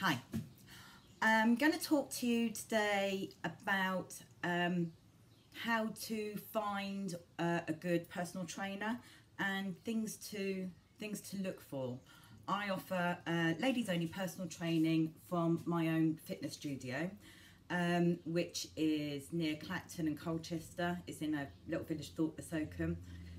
Hi, I'm going to talk to you today about how to find a good personal trainer and things to look for. I offer ladies only personal training from my own fitness studio, which is near Clacton and Colchester. It's in a little village thought Asocum.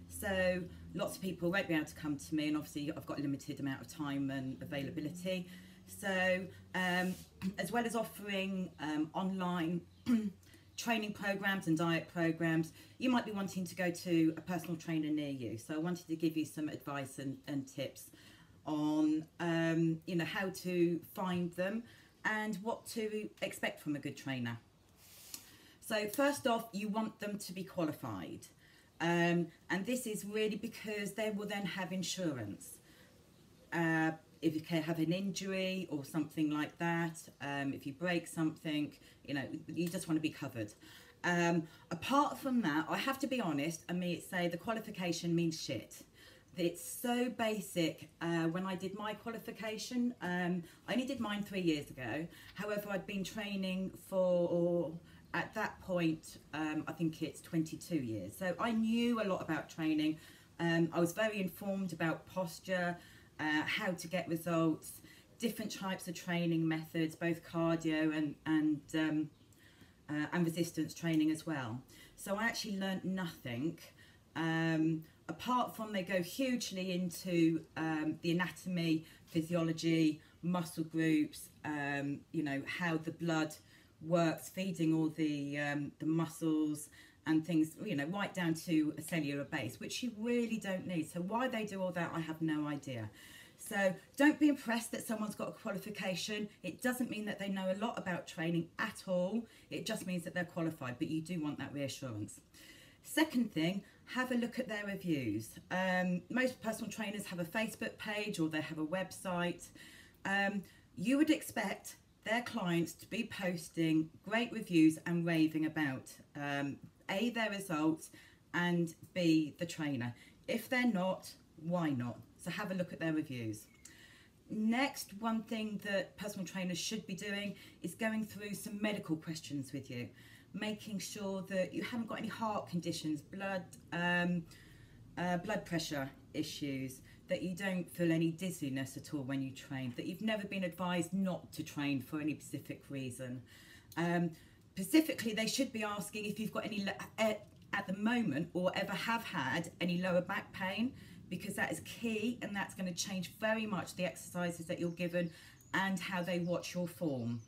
So lots of people won't be able to come to me, and obviously I've got a limited amount of time and availability. So as well as offering online training programs and diet programs, you might be wanting to go to a personal trainer near you. So I wanted to give you some advice and tips on you know, how to find them and what to expect from a good trainer. So first off, you want them to be qualified, and this is really because they will then have insurance. If you have an injury or something like that, if you break something, you know, you just want to be covered. Apart from that, I have to be honest, say the qualification means shit. It's so basic. When I did my qualification, I only did mine 3 years ago. However, I'd been training for, at that point, I think it's 22 years. So I knew a lot about training. I was very informed about posture, how to get results, different types of training methods, both cardio and resistance training as well. So I actually learnt nothing, apart from they go hugely into the anatomy, physiology, muscle groups, you know, how the blood works, feeding all the muscles and things, you know, right down to a cellular base, which you really don't need. So why they do all that, I have no idea. So don't be impressed that someone's got a qualification. It doesn't mean that they know a lot about training at all. It just means that they're qualified, but you do want that reassurance. Second thing, have a look at their reviews. Most personal trainers have a Facebook page or they have a website. You would expect their clients to be posting great reviews and raving about A, their results, and B, the trainer. If they're not, why not? So have a look at their reviews. Next, one thing that personal trainers should be doing is going through some medical questions with you, making sure that you haven't got any heart conditions, blood pressure issues, that you don't feel any dizziness at all when you train, that you've never been advised not to train for any specific reason. Specifically, they should be asking if you've got any, at the moment, or ever have had any lower back pain, because that is key, and that's going to change very much the exercises that you're given and how they watch your form.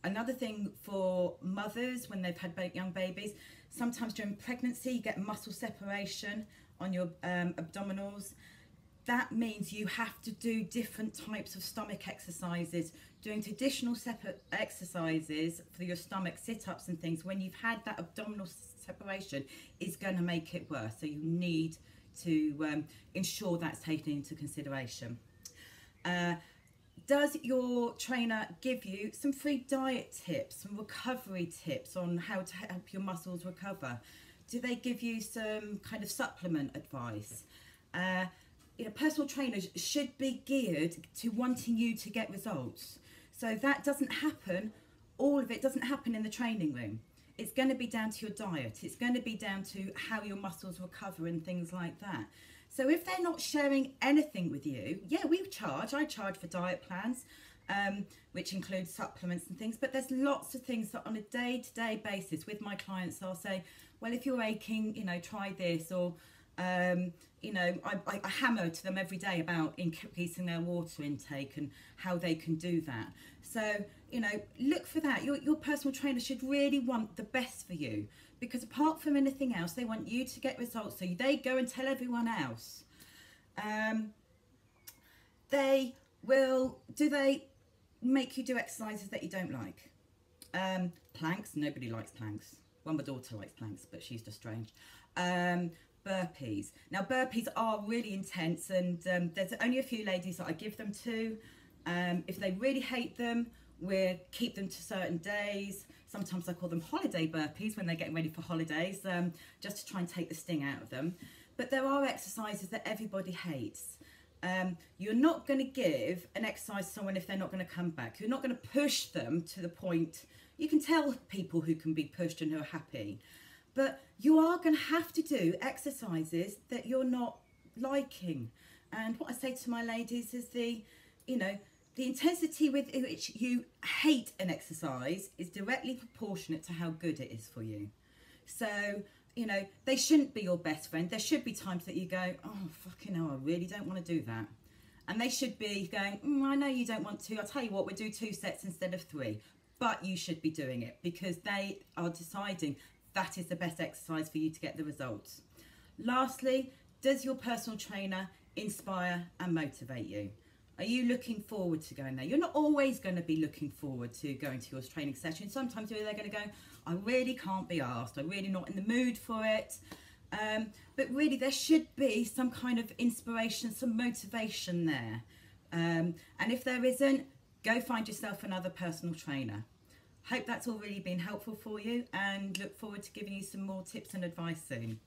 Another thing for mothers when they've had young babies, sometimes during pregnancy you get muscle separation on your abdominals. That means you have to do different types of stomach exercises, doing traditional separate exercises for your stomach, sit-ups and things. When you've had that abdominal separation, is going to make it worse. So you need to ensure that's taken into consideration. Does your trainer give you some free diet tips, some recovery tips on how to help your muscles recover? Do they give you some kind of supplement advice? You know, personal trainers should be geared to wanting you to get results. So that doesn't happen, all of it doesn't happen in the training room. It's going to be down to your diet. It's going to be down to how your muscles recover and things like that. So if they're not sharing anything with you, yeah, I charge for diet plans, which includes supplements and things, but there's lots of things that on a day-to-day basis with my clients, I'll say, well, if you're aching, you know, try this, or you know, I hammer to them every day about increasing their water intake and how they can do that. So, you know, look for that. Your personal trainer should really want the best for you, because apart from anything else, they want you to get results, so they go and tell everyone else. Do they make you do exercises that you don't like? Planks, nobody likes planks. Well, my daughter likes planks, but she's just strange. Burpees. Now, burpees are really intense, and there's only a few ladies that I give them to. If they really hate them, we'll keep them to certain days. Sometimes I call them holiday burpees when they're getting ready for holidays, just to try and take the sting out of them. But there are exercises that everybody hates. You're not going to give an exercise to someone if they're not going to come back. You're not going to push them to the point. You can tell people who can be pushed and who are happy, but you are going to have to do exercises that you're not liking. And what I say to my ladies is the intensity with which you hate an exercise is directly proportionate to how good it is for you. So, they shouldn't be your best friend. There should be times that you go, oh, fucking hell, I really don't want to do that. And they should be going, I know you don't want to. I'll tell you what, we'll do 2 sets instead of 3. But you should be doing it because they are deciding that is the best exercise for you to get the results. Lastly, does your personal trainer inspire and motivate you? Are you looking forward to going there? You're not always going to be looking forward to going to your training session. Sometimes they're going to go, I really can't be asked. I'm really not in the mood for it. But really, there should be some kind of inspiration, some motivation there. And if there isn't, go find yourself another personal trainer. Hope that's all really been helpful for you and look forward to giving you some more tips and advice soon.